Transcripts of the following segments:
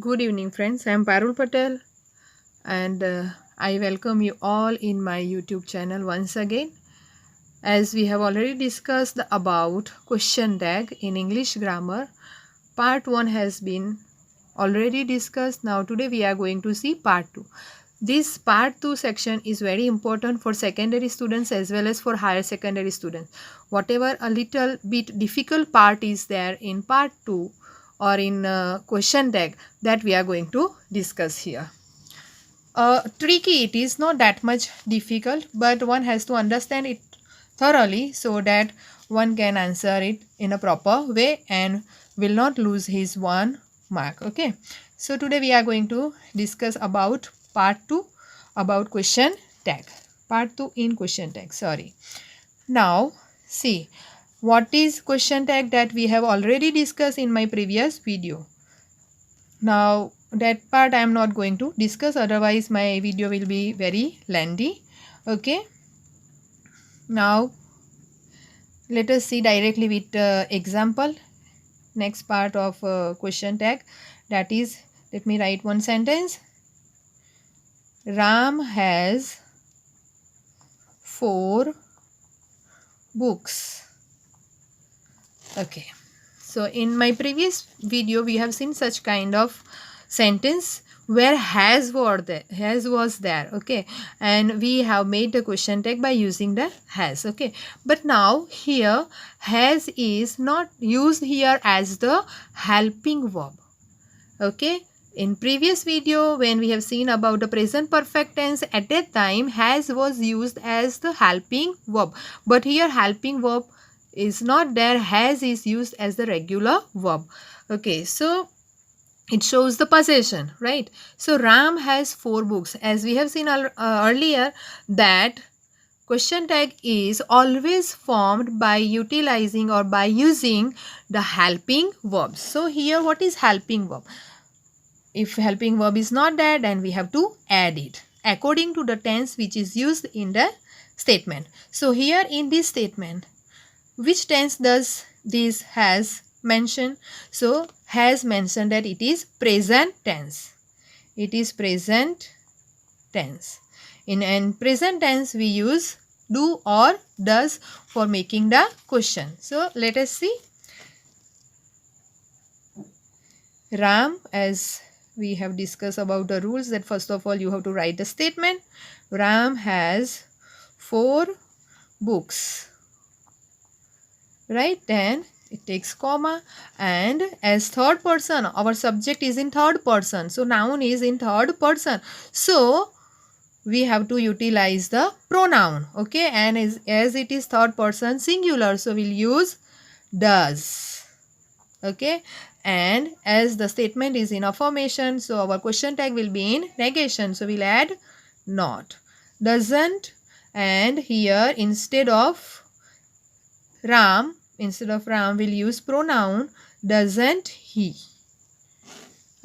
Good evening, friends. I am Parul Patel, and I welcome you all in my YouTube channel once again. As we have already discussed about question tag in English grammar, part 1 has been already discussed. Now, today we are going to see part 2. This part 2 section is very important for secondary students as well as for higher secondary students. Whatever a little bit difficult part is there in part 2 or in question tag, that we are going to discuss here. Tricky, it is not that much difficult, but one has to understand it thoroughly so that one can answer it in a proper way and will not lose his 1 mark. Okay, so today we are going to discuss about part 2 about question tag. Part 2 in question tag, sorry. Now see, what is question tag that we have already discussed in my previous video. Now that part I am not going to discuss, otherwise my video will be very lengthy. Okay, now let us see directly with example. Next part of question tag, that is, let me write one sentence. Ram has 4 books. Okay, so in my previous video we have seen such kind of sentence where has was there. Okay, and we have made the question tag by using the has. Okay, but now here has is not used here as the helping verb. Okay, in previous video when we have seen about the present perfect tense, at that time has was used as the helping verb, but here helping verb is not there, has is used as the regular verb. Okay, so it shows the possession, right? So Ram has 4 books. As we have seen earlier, that question tag is always formed by utilizing or by using the helping verbs. So here what is helping verb? If helping verb is not there, then we have to add it according to the tense which is used in the statement. So here in this statement, which tense does this has mention? So has mentioned that it is present tense. It is present tense. In present tense we use do or does for making the question. So let us see. Ram, as we have discussed about the rules, that first of all you have to write the statement. Ram has 4 books. Right, then it takes comma, and as third person, our subject is in third person, so noun is in third person, so we have to utilize the pronoun. Okay, and as it is third person singular, so we'll use does. Okay, and as the statement is in affirmation, so our question tag will be in negation, so we'll add not. Doesn't, and here instead of Ram we'll use pronoun doesn't he.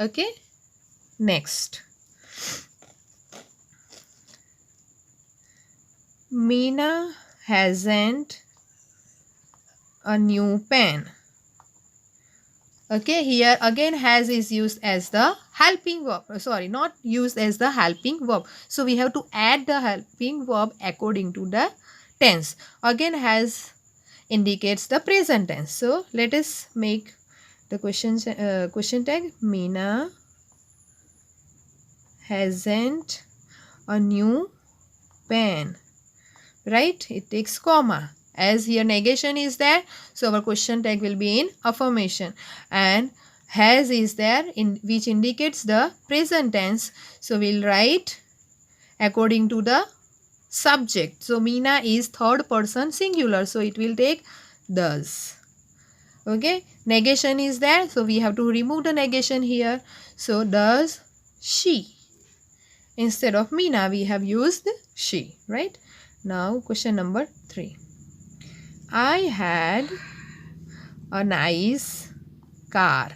Okay, next. Meena hasn't a new pen. Okay, here again has is used as the helping verb. Sorry, not used as the helping verb. So we have to add the helping verb according to the tense. Again has indicates the present tense. So let us make the question tag. Meena hasn't a new pen. Right? It takes comma. As here negation is there, so our question tag will be in affirmation, and has is there, in which indicates the present tense, so we'll write according to the subject. So Meena is third person singular, so it will take does. Okay, negation is there, so we have to remove the negation here, so does she. Instead of Meena we have used she. Right, now question number 3. I had a nice car.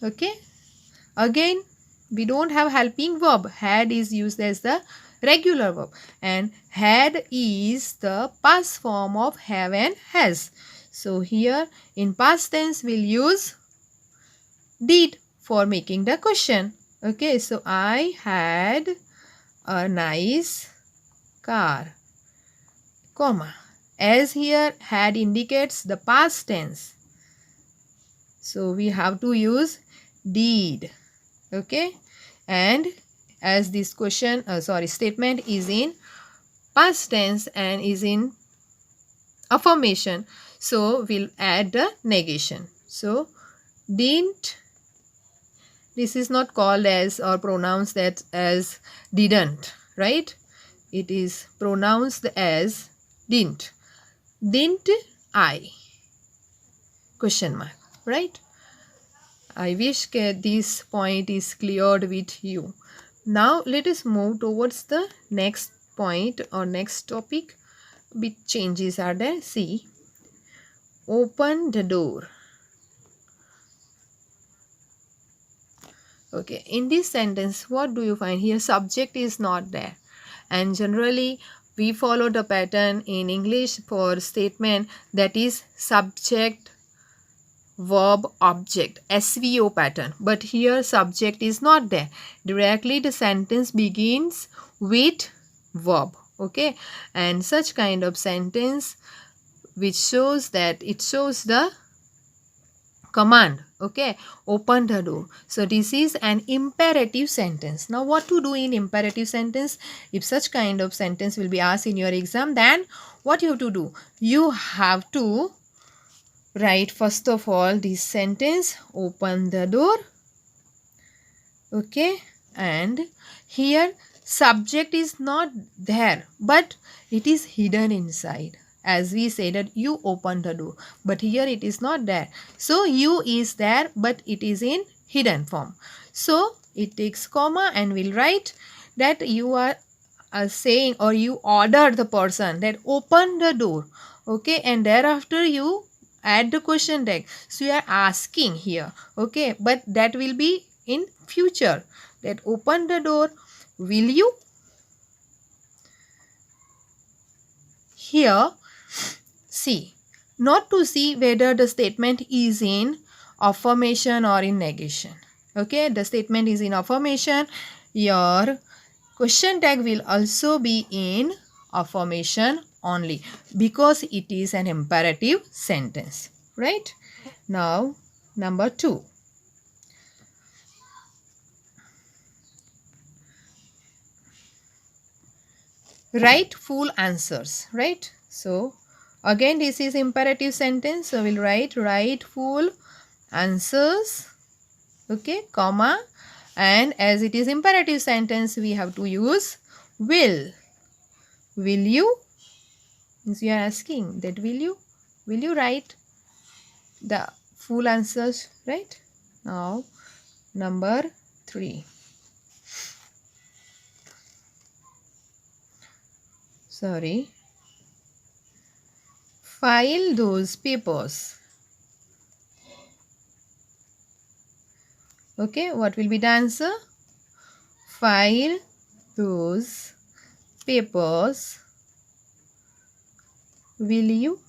Okay, again we don't have helping verb. Had is used as the regular verb, and had is the past form of have and has. So here in past tense we'll use did for making the question. Okay, so I had a nice car, comma. As here had indicates the past tense, so we have to use did. Okay, and as this question statement is in past tense and is in affirmation, so we'll add the negation. So didn't, this is not called as or pronounced that as didn't, right? It is pronounced as didn't. Didn't I? Question mark, right? I wish this point is cleared with you. Now let us move towards the next point or next topic. Bit changes are there. See, open the door. Okay, in this sentence, what do you find here? Subject is not there, and generally we follow the pattern in English for statement that is subject verb object, SVO pattern, but here subject is not there. Directly the sentence begins with verb. Okay, and such kind of sentence which shows that it shows the command. Okay, open the door. So this is an imperative sentence. Now what to do in imperative sentence? If such kind of sentence will be asked in your exam, then what you have to do? You have to write first of all this sentence, open the door. Okay, and here subject is not there, but it is hidden inside. As we say that you open the door, but here it is not there. So you is there, but it is in hidden form. So it takes comma and we'll write that you are saying or you order the person that open the door. Okay, and thereafter you add the question tag. So you are asking here. Okay, but that will be in future, that open the door, will you? Here see, not to see whether the statement is in affirmation or in negation. Okay, the statement is in affirmation, your question tag will also be in affirmation only because it is an imperative sentence, right? Now number 2, write full answers, right? So again this is imperative sentence, so we'll write full answers. Okay, comma, and as it is imperative sentence we have to use will. Will you? Means we are asking that will you write the full answers, right? Now number 3, file those papers. Okay, what will be the answer? File those papers. Will you?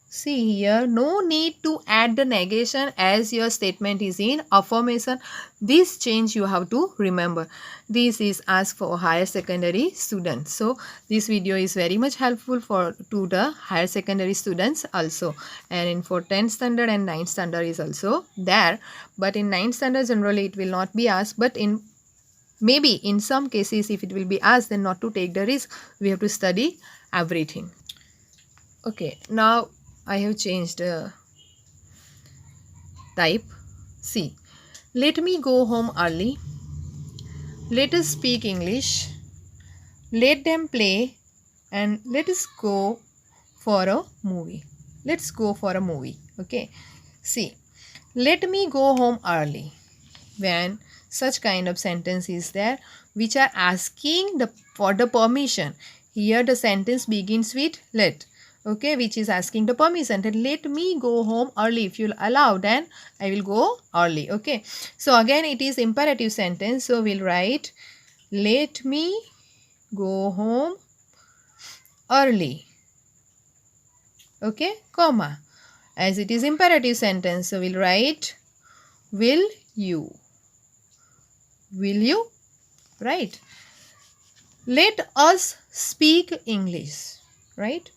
See here, no need to add the negation as your statement is in affirmation. This change you have to remember. This is asked for higher secondary students. So this video is very much helpful to the higher secondary students also. And for 10th standard and 9th standard is also there. But in 9th standard generally it will not be asked. But maybe in some cases if it will be asked, then not to take the risk. We have to study everything. Okay, now I have changed type. See, let me go home early. Let us speak English. Let them play and let us go for a movie. Let's go for a movie. Okay. See, let me go home early. When such kind of sentence is there which are asking for the permission. Here the sentence begins with let. Okay, which is asking the permission that let me go home early. If you'll allow, then I will go early. Okay, so again it is imperative sentence, so we'll write let me go home early. Okay, comma, as it is imperative sentence, so we'll write Will you? Will you? Right. Let us speak English. Right.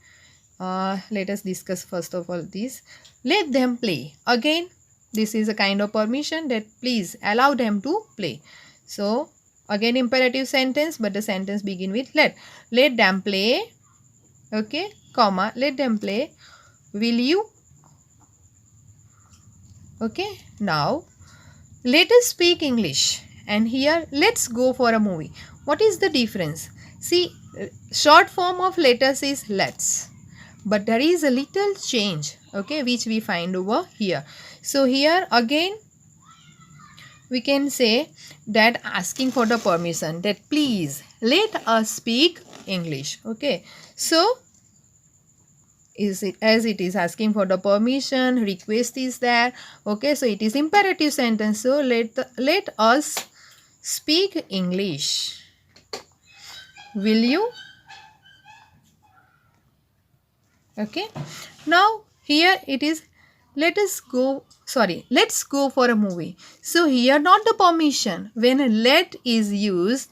Let us discuss first of all this. Let them play. Again, this is a kind of permission that please allow them to play. So again imperative sentence, but the sentence begin with let. Let them play. Okay, comma, let them play. Will you? Okay, now let us speak English. And here let's go for a movie. What is the difference? See, short form of let us is let's. But there is a little change, okay, which we find over here. So here again we can say that asking for the permission, that please let us speak English. Okay, so is it, as it is asking for the permission, request is there. Okay, so it is imperative sentence. So let us speak English. Will you? Okay, now here it is let's go for a movie. So here not the permission, when let is used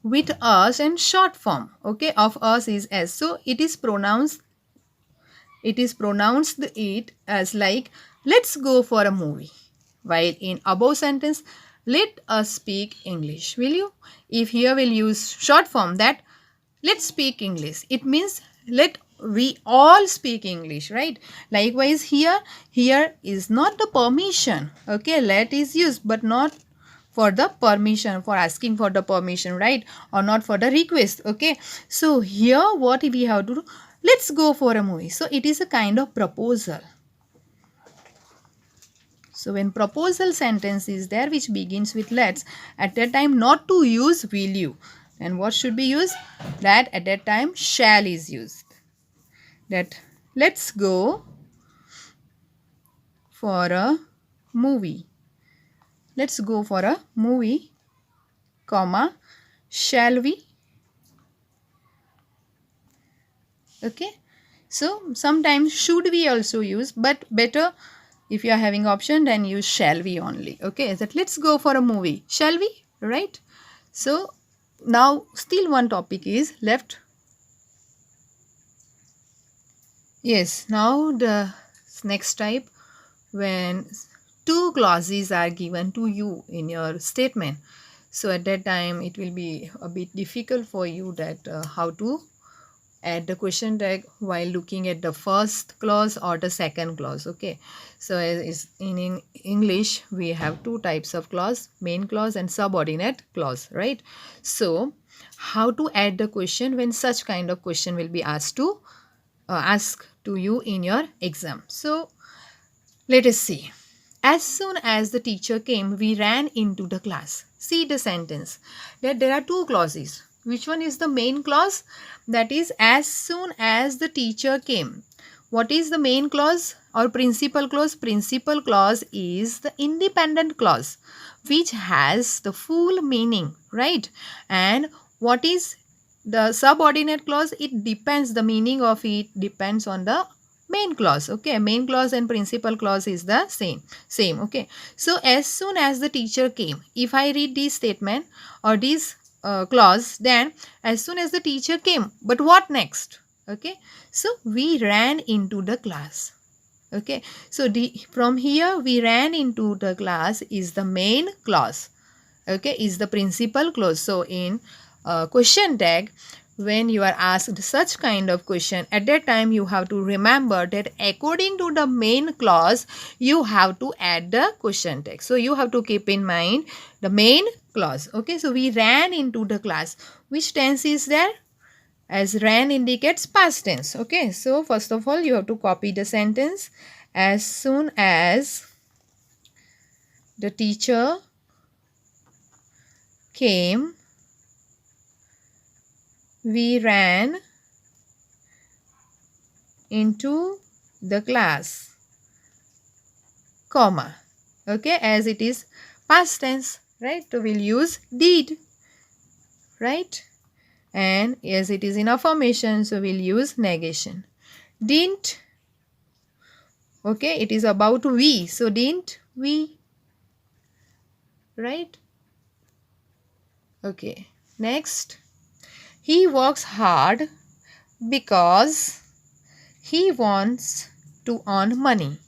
with us and short form, okay, of us is as, so it is pronounced it as like let's go for a movie, while in above sentence let us speak English. Will you? If here we'll use short form, that let's speak English, it means let we all speak English, right? Likewise here is not the permission, okay, let is used but not for the permission, for asking for the permission, right? Or not for the request. Okay, so here what we have to do, let's go for a movie. So it is a kind of proposal. So when proposal sentence is there which begins with let's, at that time not to use will you. And what should be used? That at that time shall is used. That let's go for a movie. Let's go for a movie, comma, shall we? Okay. So sometimes should we also use, but better if you are having option then use shall we only. Okay. That let's go for a movie. Shall we? Right. So now still one topic is left. Yes, now the next type, when two clauses are given to you in your statement. So at that time it will be a bit difficult for you that how to add the question tag while looking at the first clause or the second clause. Okay, so as in English we have two types of clause, main clause and subordinate clause, right? So how to add the question when such kind of question will be asked to ask to you in your exam. So let us see. As soon as the teacher came, we ran into the class. See the sentence. There are two clauses. Which one is the main clause? That is as soon as the teacher came. What is the main clause or principal clause? Principal clause is the independent clause which has the full meaning, right? And what is the subordinate clause? It depends, the meaning of it depends on the main clause. Okay, main clause and principal clause is the same. Okay, so as soon as the teacher came, if I read this statement or this clause, then as soon as the teacher came, but what next? Okay, so we ran into the class. Okay, so from here we ran into the class is the main clause. Okay, is the principal clause. So in question tag, when you are asked such kind of question, at that time you have to remember that according to the main clause you have to add the question tag. So you have to keep in mind the main clause. Okay, so we ran into the class. Which tense is there? As ran indicates past tense. Okay, so first of all you have to copy the sentence. As soon as the teacher came, we ran into the class, comma. Okay, as it is past tense, right? So we'll use did, right? And as it is in affirmation, so we'll use negation. Didn't. Okay, it is about we, so didn't we. right? Okay, next. He works hard because he wants to earn money.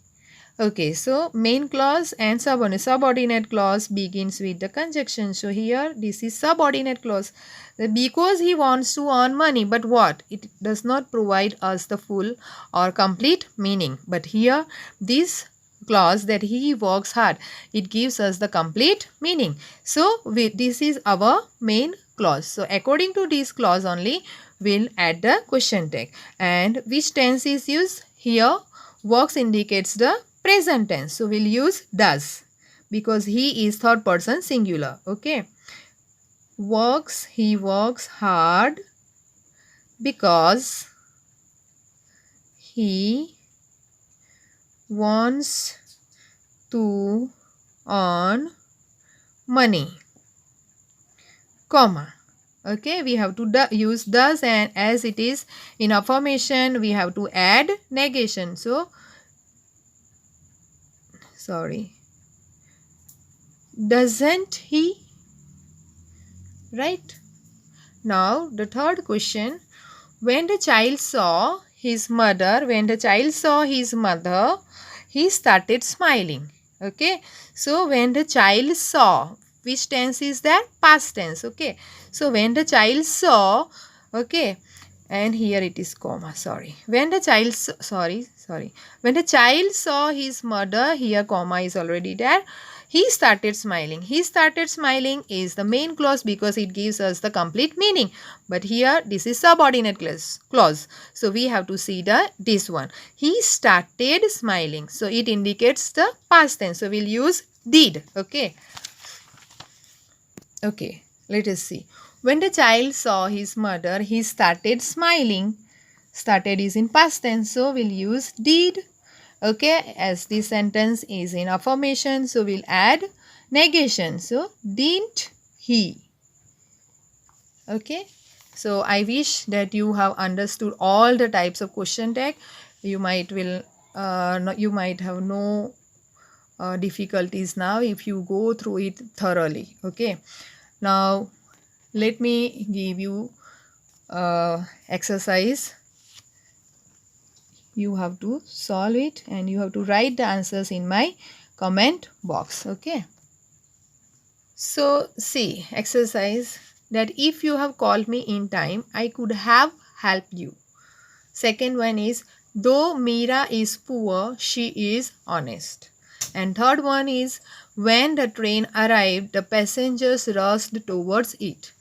Okay, so main clause and subordinate. Subordinate clause begins with the conjunction. So here this is subordinate clause. Because he wants to earn money, but what? It does not provide us the full or complete meaning. But here this clause that he works hard, it gives us the complete meaning. So this is our main clause. So according to this clause only, we'll add the question tag. And which tense is used? Here works indicates the present tense. So we'll use does because he is third person singular. Okay. Works, he works hard because he wants to earn money, comma. Okay, we have to use does, and as it is in affirmation, we have to add negation. So, sorry, doesn't he? Right? Now, the third question, when the child saw his mother, he started smiling. Okay, so when the child saw, which tense is that? Past tense. Okay, so when the child saw, okay, and here it is comma, sorry. When the child, when the child saw his mother, here comma is already there. He started smiling. He started smiling is the main clause because it gives us the complete meaning. But here this is subordinate clause. So we have to see this one. He started smiling. So it indicates the past tense. So we'll use did. Okay. Okay. Let us see. When the child saw his mother, he started smiling. Started is in past tense. So we'll use did. Okay, as this sentence is in affirmation, so we'll add negation. So, didn't he? Okay, so I wish that you have understood all the types of question tag. You might have no difficulties now if you go through it thoroughly. Okay, now let me give you exercise. You have to solve it and you have to write the answers in my comment box. Okay. So see, exercise that if you have called me in time, I could have helped you. Second one is, though Meera is poor, she is honest. And third one is, when the train arrived, the passengers rushed towards it.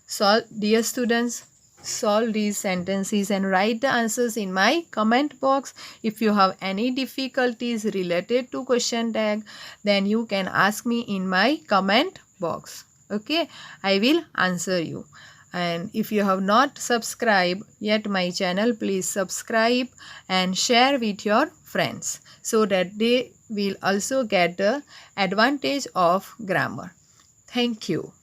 So dear students, solve these sentences and write the answers in my comment box. If you have any difficulties related to question tag, then you can ask me in my comment box. Okay, I will answer you. And if you have not subscribed yet my channel, please subscribe and share with your friends so that they will also get the advantage of grammar. Thank you.